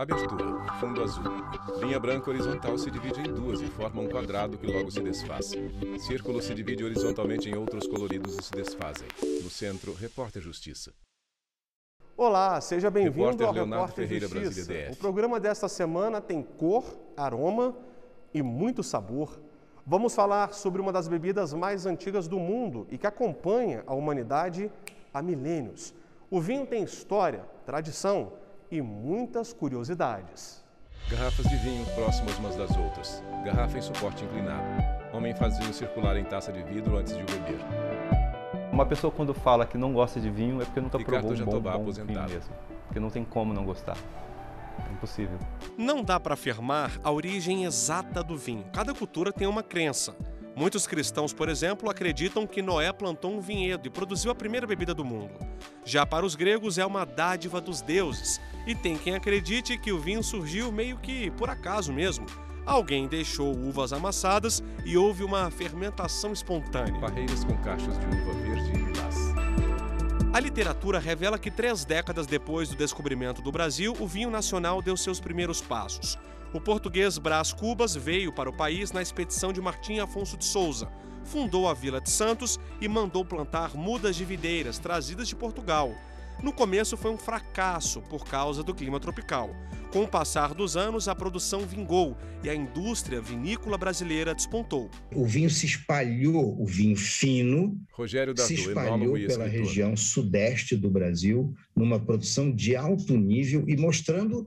Abertura, fundo azul. Linha branca horizontal se divide em duas e forma um quadrado que logo se desfaz. Círculo se divide horizontalmente em outros coloridos e se desfazem. No centro, Repórter Justiça. Olá, seja bem-vindo ao Leonardo Repórter Ferreira, Justiça. Brasília DF. O programa desta semana tem cor, aroma e muito sabor. Vamos falar sobre uma das bebidas mais antigas do mundo e que acompanha a humanidade há milênios. O vinho tem história, tradição e muitas curiosidades. Garrafas de vinho próximas umas das outras. Garrafa em suporte inclinado. Homem faz vinho circular em taça de vidro antes de o beber. Uma pessoa quando fala que não gosta de vinho é porque nunca Ricardo provou um Jatobá, bom vinho aposentado. mesmo. Porque não tem como não gostar. É impossível. Não dá para afirmar a origem exata do vinho. Cada cultura tem uma crença. Muitos cristãos, por exemplo, acreditam que Noé plantou um vinhedo e produziu a primeira bebida do mundo. Já para os gregos é uma dádiva dos deuses. E tem quem acredite que o vinho surgiu meio que por acaso mesmo. Alguém deixou uvas amassadas e houve uma fermentação espontânea. Barreiras com cachos de uva verde e lilás. A literatura revela que 3 décadas depois do descobrimento do Brasil, o vinho nacional deu seus primeiros passos. O português Brás Cubas veio para o país na expedição de Martim Afonso de Souza, fundou a Vila de Santos e mandou plantar mudas de videiras trazidas de Portugal. No começo foi um fracasso por causa do clima tropical. Com o passar dos anos, a produção vingou e a indústria vinícola brasileira despontou. O vinho se espalhou, o vinho fino, Rogério se Dadu, espalhou enólogo e pela escritor. região sudeste do Brasil, numa produção de alto nível e mostrando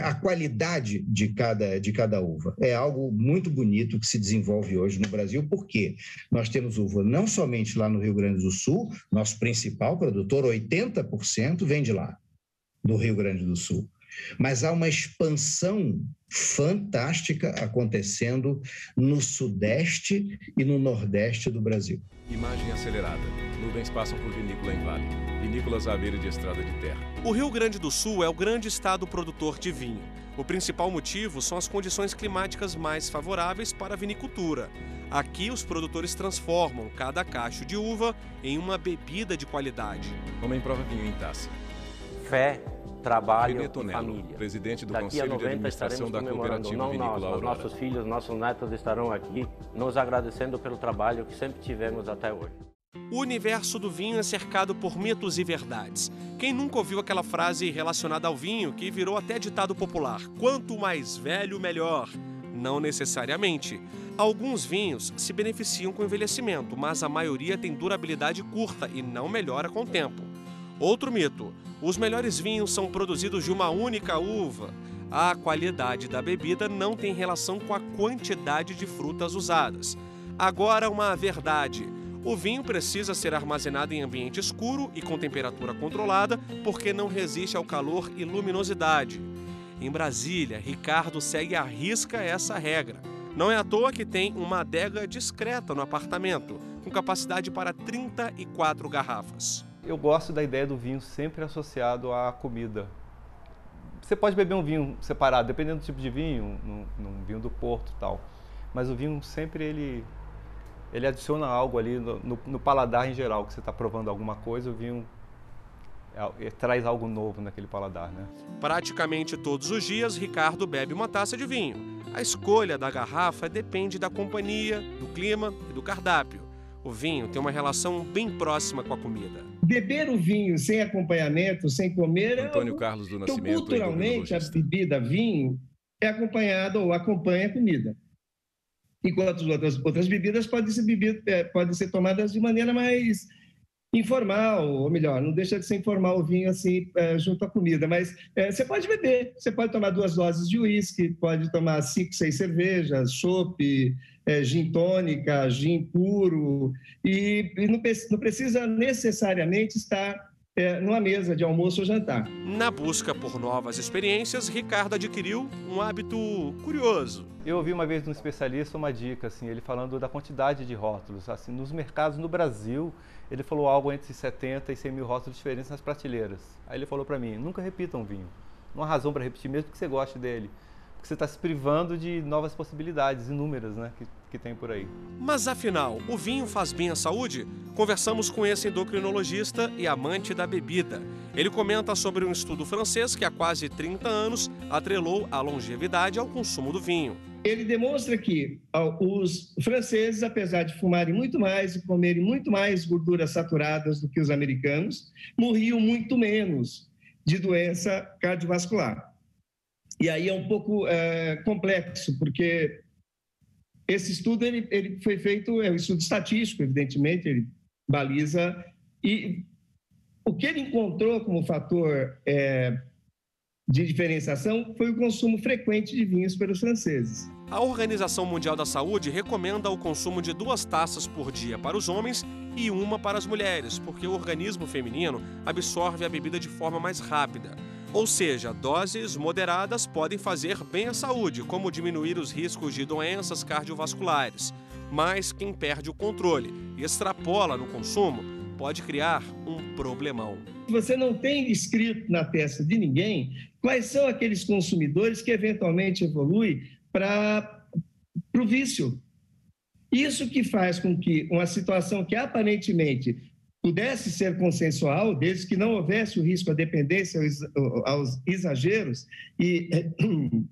a qualidade de cada uva. É algo muito bonito que se desenvolve hoje no Brasil, porque nós temos uva não somente lá no Rio Grande do Sul, nosso principal produtor, 80% vem de lá, do Rio Grande do Sul. Mas há uma expansão fantástica acontecendo no Sudeste e no Nordeste do Brasil. Imagem acelerada. Nuvens passam por vinícola em vale. Vinícolas à beira de estrada de terra. O Rio Grande do Sul é o grande estado produtor de vinho. O principal motivo são as condições climáticas mais favoráveis para a vinicultura. Aqui, os produtores transformam cada cacho de uva em uma bebida de qualidade. Homem prova vinho em taça. Fé, trabalho Renê e Tonello, família. presidente do Daqui a Conselho de 90 Administração estaremos da comemorando, Cooperativa não nós, Vinícola mas Aurora. nossos filhos, nossos netos estarão aqui nos agradecendo pelo trabalho que sempre tivemos até hoje. O universo do vinho é cercado por mitos e verdades. Quem nunca ouviu aquela frase relacionada ao vinho que virou até ditado popular? Quanto mais velho, melhor. Não necessariamente. Alguns vinhos se beneficiam com o envelhecimento, mas a maioria tem durabilidade curta e não melhora com o tempo. Outro mito: os melhores vinhos são produzidos de uma única uva. A qualidade da bebida não tem relação com a quantidade de frutas usadas. Agora, uma verdade: o vinho precisa ser armazenado em ambiente escuro e com temperatura controlada, porque não resiste ao calor e luminosidade. Em Brasília, Ricardo segue à risca essa regra. Não é à toa que tem uma adega discreta no apartamento, com capacidade para 34 garrafas. Eu gosto da ideia do vinho sempre associado à comida. Você pode beber um vinho separado, dependendo do tipo de vinho, num vinho do Porto e tal. Mas o vinho sempre ele adiciona algo ali no paladar em geral, que você está provando alguma coisa, o vinho traz algo novo naquele paladar, né? Praticamente todos os dias, Ricardo bebe uma taça de vinho. A escolha da garrafa depende da companhia, do clima e do cardápio. O vinho tem uma relação bem próxima com a comida. Beber o vinho sem acompanhamento, sem comer, Antônio Carlos do então, Nascimento, culturalmente, a endocrinologista. bebida vinho é acompanhada ou acompanha a comida. Enquanto outras bebidas podem ser tomadas de maneira mais informal, ou melhor, não deixa de ser informal o vinho assim junto à comida, mas você pode beber, você pode tomar 2 doses de uísque, pode tomar 5, 6 cervejas, chopp, gin tônica, gin puro, e não precisa necessariamente estar numa mesa de almoço ou jantar. Na busca por novas experiências, Ricardo adquiriu um hábito curioso. Eu ouvi uma vez de um especialista uma dica, assim, ele falando da quantidade de rótulos. Assim, nos mercados no Brasil, ele falou algo entre 70 e 100 mil rótulos diferentes nas prateleiras. Aí ele falou para mim: nunca repita um vinho. Não há razão para repetir, mesmo que você goste dele. Porque você está se privando de novas possibilidades, inúmeras, né? que tem por aí. Mas afinal, o vinho faz bem à saúde? Conversamos com esse endocrinologista e amante da bebida. Ele comenta sobre um estudo francês que há quase 30 anos atrelou a longevidade ao consumo do vinho. Ele demonstra que os franceses, apesar de fumarem muito mais e comerem muito mais gorduras saturadas do que os americanos, morriam muito menos de doença cardiovascular. E aí é um pouco complexo, porque esse estudo ele foi feito, é um estudo estatístico, evidentemente, ele baliza, e o que ele encontrou como fator de diferenciação foi o consumo frequente de vinhos pelos franceses. A Organização Mundial da Saúde recomenda o consumo de 2 taças por dia para os homens e 1 para as mulheres, porque o organismo feminino absorve a bebida de forma mais rápida. Ou seja, doses moderadas podem fazer bem à saúde, como diminuir os riscos de doenças cardiovasculares. Mas quem perde o controle e extrapola no consumo pode criar um problemão. Você não tem escrito na testa de ninguém quais são aqueles consumidores que eventualmente evoluem para o vício. Isso que faz com que uma situação que aparentemente pudesse ser consensual, desde que não houvesse o risco à dependência, aos exageros e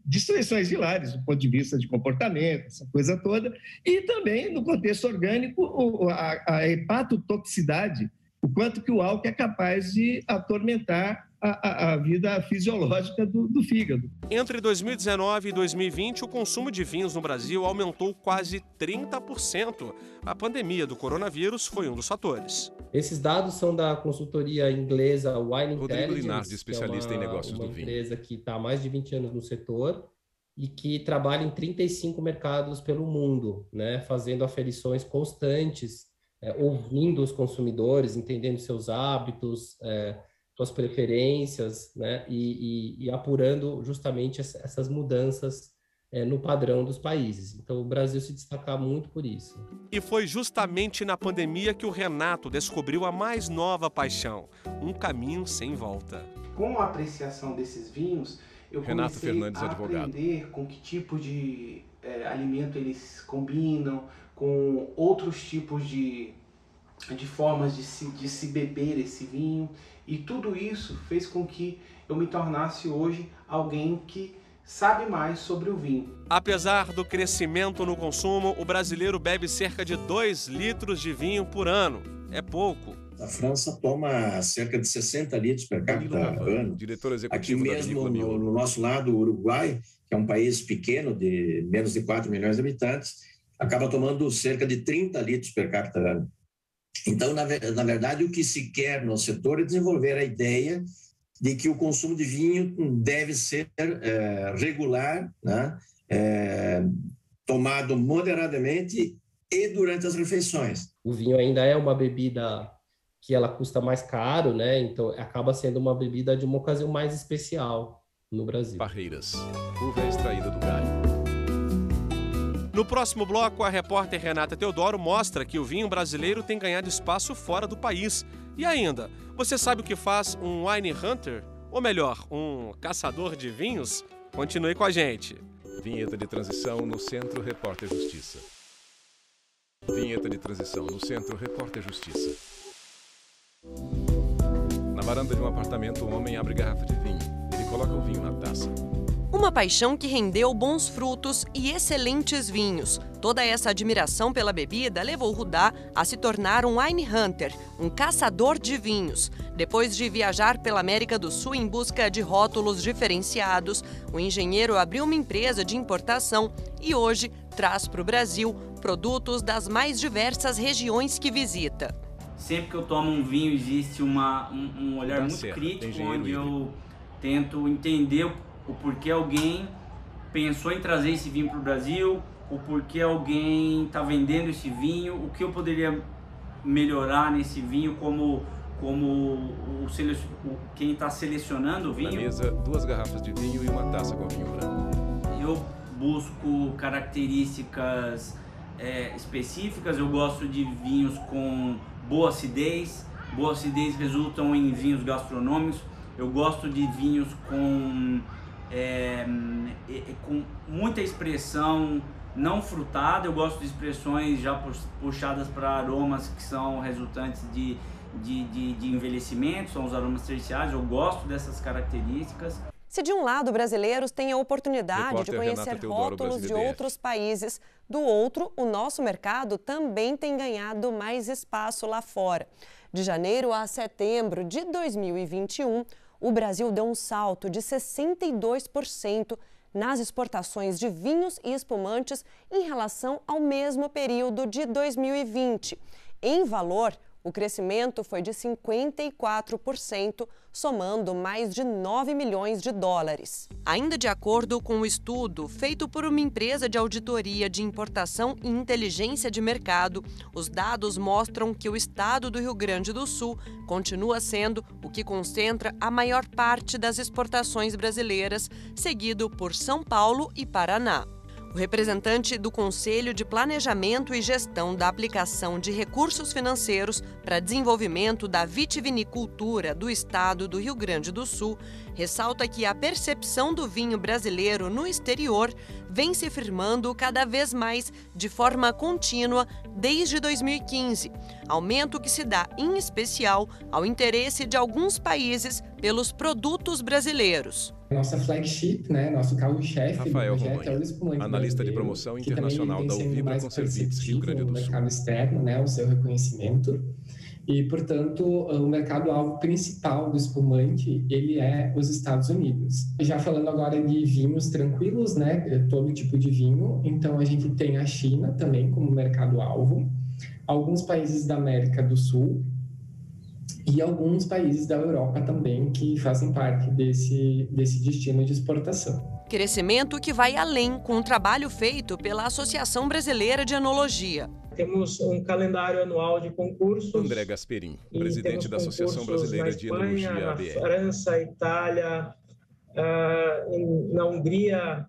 destruições hilárias do ponto de vista de comportamento, essa coisa toda, e também no contexto orgânico a hepatotoxicidade, o quanto que o álcool é capaz de atormentar a vida fisiológica do fígado. Entre 2019 e 2020, o consumo de vinhos no Brasil aumentou quase 30%. A pandemia do coronavírus foi um dos fatores. Esses dados são da consultoria inglesa Wine Rodrigo Intelligence, Linardi, especialista em negócios do vinho. Uma empresa que está há mais de 20 anos no setor e que trabalha em 35 mercados pelo mundo, né, fazendo aferições constantes, ouvindo os consumidores, entendendo seus hábitos, suas preferências, né, e apurando justamente essas mudanças no padrão dos países. Então, o Brasil se destaca muito por isso. E foi justamente na pandemia que o Renato descobriu a mais nova paixão, um caminho sem volta. Com a apreciação desses vinhos, eu comecei a aprender com que tipo de alimento eles combinam, com outros tipos de formas de se beber esse vinho. E tudo isso fez com que eu me tornasse hoje alguém que sabe mais sobre o vinho. Apesar do crescimento no consumo, o brasileiro bebe cerca de 2 litros de vinho por ano. É pouco. A França toma cerca de 60 litros per capita ano. Diretor Aqui executivo mesmo, no nosso lado, o Uruguai, que é um país pequeno, de menos de 4 milhões de habitantes, acaba tomando cerca de 30 litros per capita ano. Então, na verdade, o que se quer no setor é desenvolver a ideia de que o consumo de vinho deve ser regular, né? Tomado moderadamente e durante as refeições. O vinho ainda é uma bebida que ela custa mais caro, né? Então, acaba sendo uma bebida de uma ocasião mais especial no Brasil. Barreiras. Uva extraída do galho. No próximo bloco, a repórter Renata Teodoro mostra que o vinho brasileiro tem ganhado espaço fora do país. E ainda, você sabe o que faz um wine hunter? Ou melhor, um caçador de vinhos? Continue com a gente. Vinheta de transição no Centro Repórter Justiça. Vinheta de transição no Centro Repórter Justiça. Na varanda de um apartamento, um homem abre garrafa de vinho. Ele coloca o vinho na taça. Uma paixão que rendeu bons frutos e excelentes vinhos. Toda essa admiração pela bebida levou Rudá a se tornar um wine hunter, um caçador de vinhos. Depois de viajar pela América do Sul em busca de rótulos diferenciados, o engenheiro abriu uma empresa de importação e hoje traz para o Brasil produtos das mais diversas regiões que visita. Sempre que eu tomo um vinho existe um olhar muito crítico, onde eu tento entender o porquê alguém pensou em trazer esse vinho para o Brasil, o porquê alguém está vendendo esse vinho, o que eu poderia melhorar nesse vinho como quem está selecionando o vinho. Na mesa, 2 garrafas de vinho e uma taça com vinho branco. Eu busco características específicas, eu gosto de vinhos com boa acidez resultam em vinhos gastronômicos, eu gosto de vinhos com muita expressão não frutado. Eu gosto de expressões já puxadas para aromas que são resultantes de envelhecimento, são os aromas terciários. Eu gosto dessas características. Se de um lado brasileiros têm a oportunidade de conhecer rótulos de outros países, do outro, o nosso mercado também tem ganhado mais espaço lá fora. De janeiro a setembro de 2021, o Brasil deu um salto de 62% nas exportações de vinhos e espumantes em relação ao mesmo período de 2020. Em valor, o crescimento foi de 54%, somando mais de 9 milhões de dólares. Ainda de acordo com o estudo feito por uma empresa de auditoria de importação e inteligência de mercado, os dados mostram que o estado do Rio Grande do Sul continua sendo o que concentra a maior parte das exportações brasileiras, seguido por São Paulo e Paraná. O representante do Conselho de Planejamento e Gestão da Aplicação de Recursos Financeiros para Desenvolvimento da Vitivinicultura do Estado do Rio Grande do Sul ressalta que a percepção do vinho brasileiro no exterior vem se firmando cada vez mais de forma contínua desde 2015, aumento que se dá, em especial, ao interesse de alguns países pelos produtos brasileiros. Nossa flagship, né, nosso carro-chefe do projeto é o espumante analista de promoção internacional da Uvibra Conservites Rio Grande do Sul. No mercado externo, né, o seu reconhecimento. E, portanto, o mercado-alvo principal do espumante, ele é os Estados Unidos. Já falando agora de vinhos tranquilos, né, todo tipo de vinho, então a gente tem a China também como mercado-alvo, alguns países da América do Sul e alguns países da Europa também que fazem parte desse destino de exportação. Crescimento que vai além com o trabalho feito pela Associação Brasileira de Enologia. Temos um calendário anual de concursos. André Gasperin, presidente da Associação Brasileira de Enologia, ABE. Na França, Itália, na Hungria,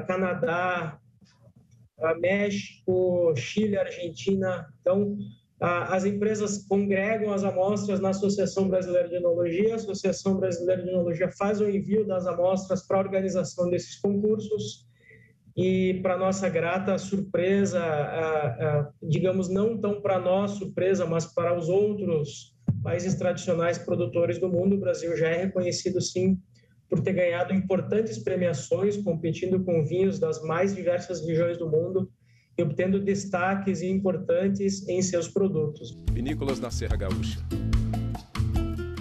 Canadá, México, Chile, Argentina. Então, as empresas congregam as amostras na Associação Brasileira de Enologia. A Associação Brasileira de Enologia faz o envio das amostras para a organização desses concursos. E, para nossa grata surpresa, digamos, não tão para nós surpresa, mas para os outros países tradicionais produtores do mundo, o Brasil já é reconhecido, sim, por ter ganhado importantes premiações, competindo com vinhos das mais diversas regiões do mundo e obtendo destaques importantes em seus produtos. Vinícolas na Serra Gaúcha.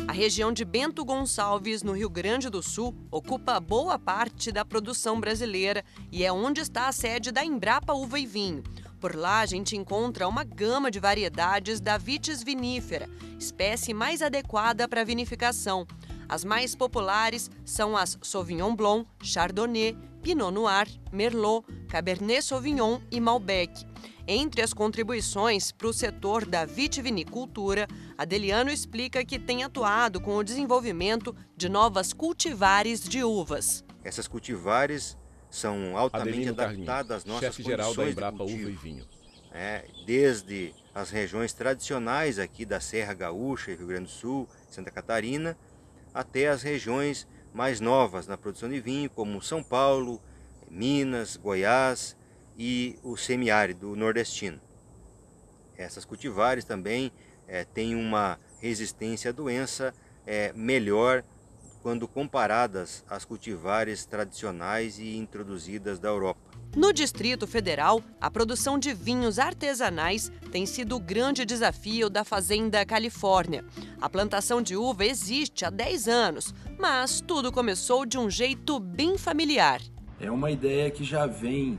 A região de Bento Gonçalves, no Rio Grande do Sul, ocupa boa parte da produção brasileira e é onde está a sede da Embrapa Uva e Vinho. Por lá, a gente encontra uma gama de variedades da Vitis vinífera, espécie mais adequada para a vinificação. As mais populares são as Sauvignon Blanc, Chardonnay, Pinot Noir, Merlot, Cabernet Sauvignon e Malbec. Entre as contribuições para o setor da vitivinicultura, Adeliano explica que tem atuado com o desenvolvimento de novas cultivares de uvas. Essas cultivares são altamente adaptadas às nossas chefe-geral da Embrapa Uva e Vinho. Desde as regiões tradicionais aqui da Serra Gaúcha, Rio Grande do Sul, Santa Catarina, até as regiões mais novas na produção de vinho, como São Paulo, Minas, Goiás e o semiárido nordestino. Essas cultivares também têm uma resistência à doença melhor quando comparadas às cultivares tradicionais e introduzidas da Europa. No Distrito Federal, a produção de vinhos artesanais tem sido o grande desafio da Fazenda Califórnia. A plantação de uva existe há 10 anos, mas tudo começou de um jeito bem familiar. É uma ideia que já vem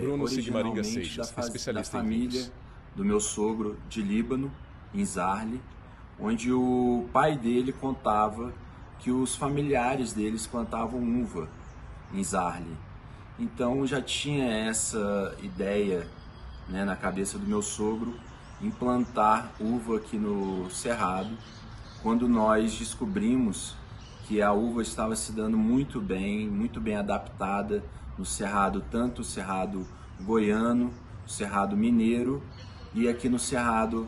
Bruno Sigmaringa originalmente Seixas, especialista da família do meu sogro de Líbano, em Zarle, onde o pai dele contava que os familiares deles plantavam uva em Zarle. Então já tinha essa ideia, né, na cabeça do meu sogro em plantar uva aqui no Cerrado, quando nós descobrimos que a uva estava se dando muito bem adaptada no Cerrado, tanto o Cerrado goiano, o Cerrado mineiro e aqui no Cerrado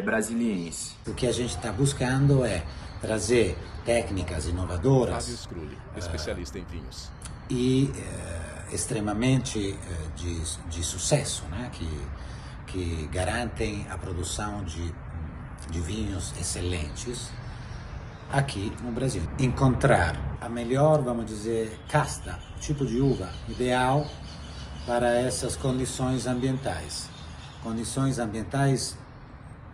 brasiliense. O que a gente está buscando é trazer técnicas inovadoras. Fábio Scrulli, especialista em vinhos. E extremamente de sucesso, né? Que garantem a produção de vinhos excelentes aqui no Brasil. Encontrar a melhor, vamos dizer, casta, tipo de uva ideal para essas condições ambientais. Condições ambientais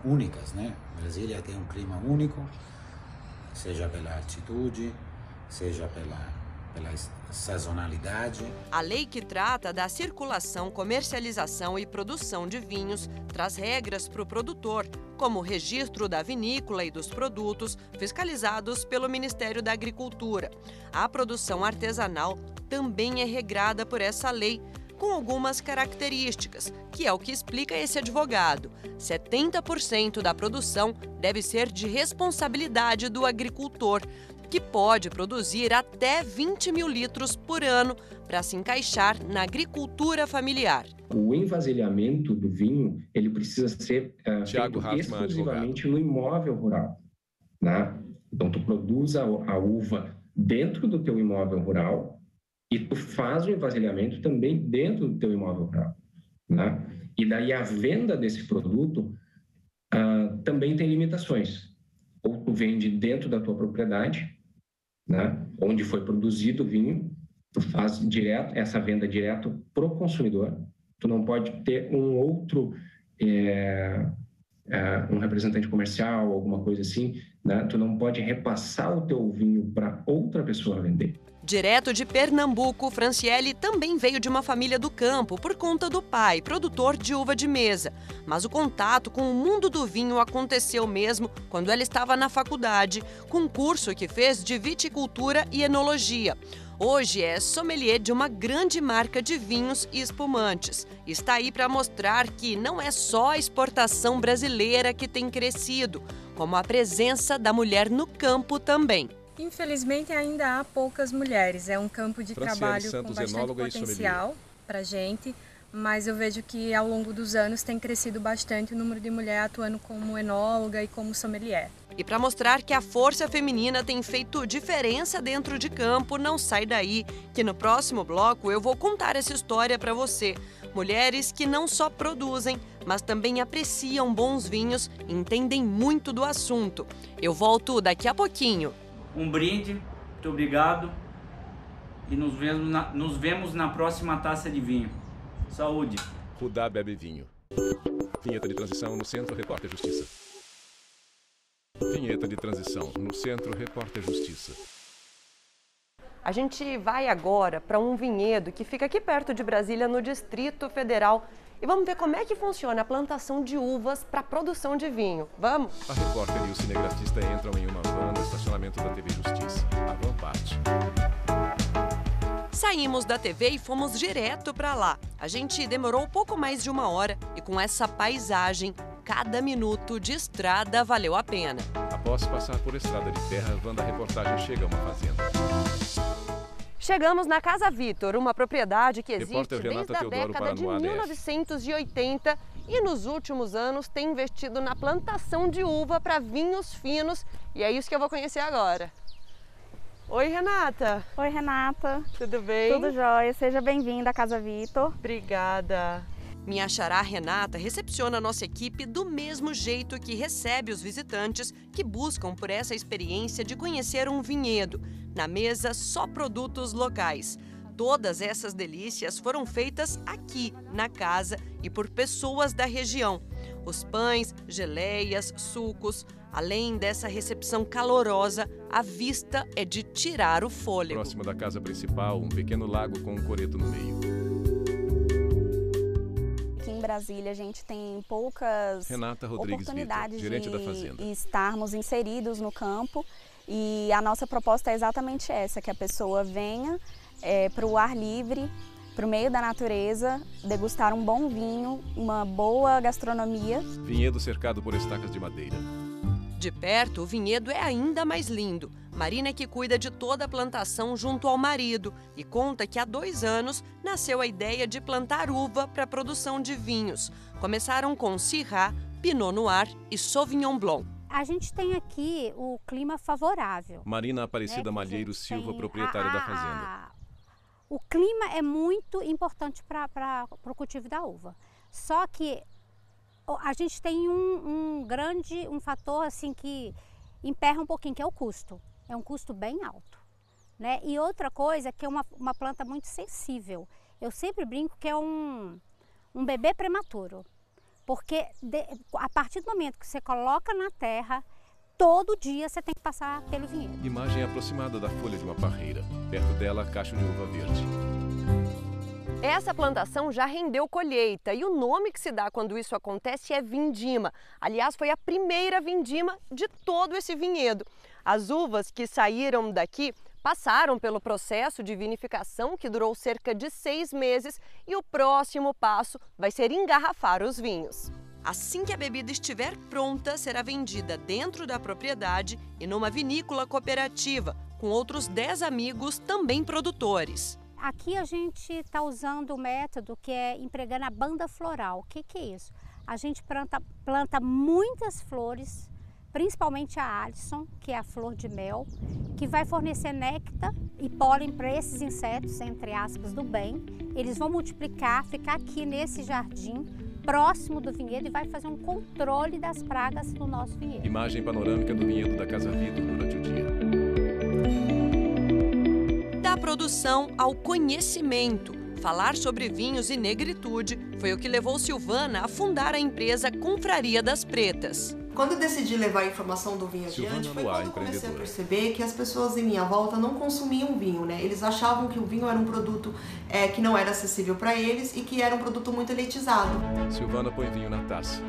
únicas, né? Brasília tem um clima único, seja pela altitude, seja pela sazonalidade. A lei que trata da circulação, comercialização e produção de vinhos traz regras para o produtor, como o registro da vinícola e dos produtos fiscalizados pelo Ministério da Agricultura. A produção artesanal também é regrada por essa lei, com algumas características, que é o que explica esse advogado. 70% da produção deve ser de responsabilidade do agricultor, que pode produzir até 20 mil litros por ano para se encaixar na agricultura familiar. O envasilhamento do vinho, ele precisa ser feito exclusivamente no imóvel rural, né? Então, tu produz a uva dentro do teu imóvel rural e tu faz o envasilhamento também dentro do teu imóvel rural, né? E daí a venda desse produto também tem limitações. Ou tu vende dentro da tua propriedade, né, onde foi produzido o vinho, tu faz essa venda direto para o consumidor. Tu não pode ter um outro, um representante comercial, alguma coisa assim, né? Tu não pode repassar o teu vinho para outra pessoa vender. Direto de Pernambuco, Franciele também veio de uma família do campo por conta do pai, produtor de uva de mesa. Mas o contato com o mundo do vinho aconteceu mesmo quando ela estava na faculdade, com um curso que fez de viticultura e enologia. Hoje é sommelier de uma grande marca de vinhos e espumantes. Está aí para mostrar que não é só a exportação brasileira que tem crescido, como a presença da mulher no campo também. Infelizmente, ainda há poucas mulheres. É um campo de trabalho com bastante potencial para a gente, mas eu vejo que ao longo dos anos tem crescido bastante o número de mulheres atuando como enóloga e como sommelier. E para mostrar que a força feminina tem feito diferença dentro de campo, não sai daí, que no próximo bloco eu vou contar essa história para você. Mulheres que não só produzem, mas também apreciam bons vinhos e entendem muito do assunto. Eu volto daqui a pouquinho. Um brinde, muito obrigado e nos vemos na próxima taça de vinho. Saúde. Rudá bebe vinho. Vinheta de transição no Centro Repórter Justiça. Vinheta de transição no Centro Repórter Justiça. A gente vai agora para um vinhedo que fica aqui perto de Brasília, no Distrito Federal. E vamos ver como é que funciona a plantação de uvas para a produção de vinho. Vamos? A repórter e o cinegrafista entram em uma van no estacionamento da TV Justiça. A van parte. Saímos da TV e fomos direto para lá. A gente demorou pouco mais de 1 hora e com essa paisagem, cada minuto de estrada valeu a pena. Após passar por estrada de terra, a van da reportagem chega a uma fazenda. Chegamos na Casa Vitor, uma propriedade que existe desde a década de 1980 e nos últimos anos tem investido na plantação de uva para vinhos finos e é isso que eu vou conhecer agora. Oi, Renata. Oi, Renata. Tudo bem? Tudo jóia. Seja bem-vinda à Casa Vitor. Obrigada. Minha xará Renata recepciona a nossa equipe do mesmo jeito que recebe os visitantes que buscam por essa experiência de conhecer um vinhedo. Na mesa, só produtos locais. Todas essas delícias foram feitas aqui, na casa, e por pessoas da região. Os pães, geleias, sucos. Além dessa recepção calorosa, a vista é de tirar o fôlego. Próximo da casa principal, um pequeno lago com um coreto no meio. Aqui em Brasília a gente tem poucas oportunidades gerente da fazenda, de estarmos inseridos no campo e a nossa proposta é exatamente essa, que a pessoa venha para o ar livre, para o meio da natureza, degustar um bom vinho, uma boa gastronomia. Vinhedo cercado por estacas de madeira. De perto, o vinhedo é ainda mais lindo. Marina é que cuida de toda a plantação junto ao marido e conta que há 2 anos nasceu a ideia de plantar uva para a produção de vinhos. Começaram com Syrah, Pinot Noir e Sauvignon Blanc. A gente tem aqui o clima favorável. Marina Aparecida Malheiro Silva, proprietária da fazenda. O clima é muito importante para o cultivo da uva. Só que a gente tem um fator assim que emperra um pouquinho, que é o custo. É um custo bem alto, né? E outra coisa é que é uma planta muito sensível. Eu sempre brinco que é um bebê prematuro, porque a partir do momento que você coloca na terra, todo dia você tem que passar pelo vinhedo. Imagem aproximada da folha de uma parreira. Perto dela, cacho de uva verde. Essa plantação já rendeu colheita e o nome que se dá quando isso acontece é vindima. Aliás, foi a primeira vindima de todo esse vinhedo. As uvas que saíram daqui passaram pelo processo de vinificação que durou cerca de 6 meses e o próximo passo vai ser engarrafar os vinhos. Assim que a bebida estiver pronta, será vendida dentro da propriedade e numa vinícola cooperativa, com outros 10 amigos também produtores. Aqui a gente está usando o método que é empregando a banda floral. O que é isso? A gente planta muitas flores, principalmente a Alisson, que é a flor de mel, que vai fornecer néctar e pólen para esses insetos, entre aspas, do bem. Eles vão multiplicar, ficar aqui nesse jardim, próximo do vinhedo, e vai fazer um controle das pragas no nosso vinhedo. Imagem panorâmica do vinhedo da Casa Vitor durante o dia. Da produção ao conhecimento. Falar sobre vinhos e negritude foi o que levou Silvana a fundar a empresa Confraria das Pretas. Quando eu decidi levar a informação do vinho adiante, foi quando eu comecei a perceber que as pessoas em minha volta não consumiam vinho, né? Eles achavam que o vinho era um produto que não era acessível para eles e que era um produto muito elitizado. Silvana põe vinho na taça.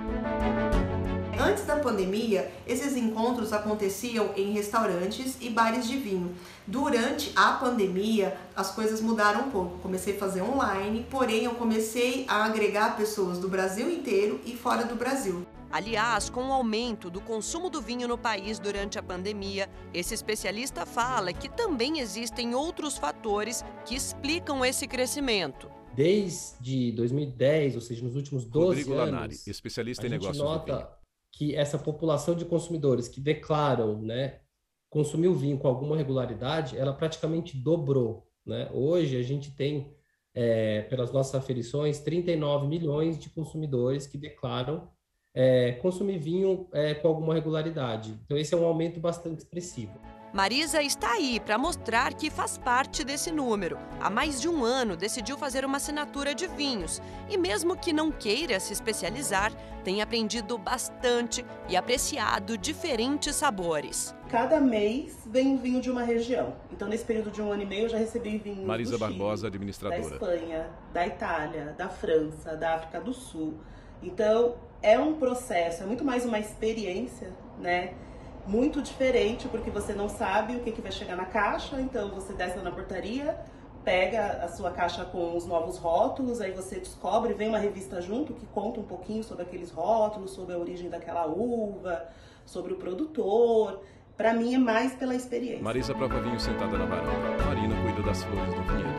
Antes da pandemia, esses encontros aconteciam em restaurantes e bares de vinho. Durante a pandemia, as coisas mudaram um pouco. Comecei a fazer online, porém eu comecei a agregar pessoas do Brasil inteiro e fora do Brasil. Aliás, com o aumento do consumo do vinho no país durante a pandemia, esse especialista fala que também existem outros fatores que explicam esse crescimento. Desde 2010, ou seja, nos últimos 12 Rodrigo anos, Lanari, especialista em negócios do vinho, a gente nota que essa população de consumidores que declaram, né, consumir o vinho com alguma regularidade, ela praticamente dobrou, né? Hoje a gente tem, pelas nossas aferições, 39 milhões de consumidores que declaram consumir vinho com alguma regularidade. Então esse é um aumento bastante expressivo. Marisa está aí para mostrar que faz parte desse número. Há mais de um ano decidiu fazer uma assinatura de vinhos e mesmo que não queira se especializar, tem aprendido bastante e apreciado diferentes sabores. Cada mês vem um vinho de uma região. Então nesse período de 1 ano e meio eu já recebi vinho Marisa do Chile, Barbosa, administradora. da Espanha, da Itália, da França, da África do Sul. Então é um processo, é muito mais uma experiência, né? Muito diferente, porque você não sabe o que vai chegar na caixa, então você desce na portaria, pega a sua caixa com os novos rótulos, aí você descobre, vem uma revista junto que conta um pouquinho sobre aqueles rótulos, sobre a origem daquela uva, sobre o produtor. Para mim é mais pela experiência. Marisa prova vinho sentada na varanda. Marina cuida das flores do vinhedo.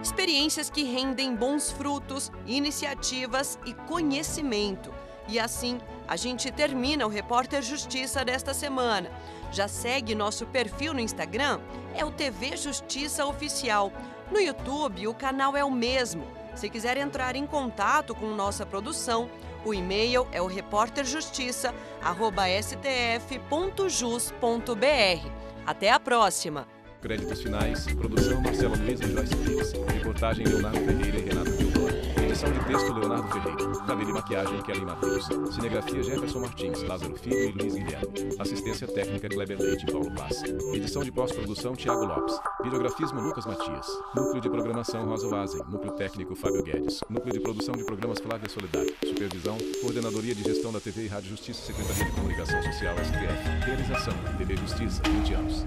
Experiências que rendem bons frutos, iniciativas e conhecimento. E assim, a gente termina o Repórter Justiça desta semana. Já segue nosso perfil no Instagram? É o TV Justiça Oficial. No YouTube, o canal é o mesmo. Se quiser entrar em contato com nossa produção, o e-mail é o reporterjustiça@stf.jus.br. Até a próxima! Créditos finais, produção Marcela Luiz e Joyce Pires. Reportagem Leonardo Ferreira e Renato Gilmar. Edição de texto Leonardo Ferreira. Cabelo e maquiagem Kelly Matheus. Cinegrafia Jefferson Martins, Lázaro Filho e Luiz Guilherme. Assistência técnica Kleber Leite e Paulo Paz. Edição de pós-produção Thiago Lopes. Videografismo Lucas Matias. Núcleo de programação Rosa Vazen. Núcleo técnico Fábio Guedes. Núcleo de produção de programas Flávia Soledade. Supervisão Coordenadoria de Gestão da TV e Rádio Justiça, Secretaria de Comunicação Social, STF. Realização TV Justiça, 20 anos.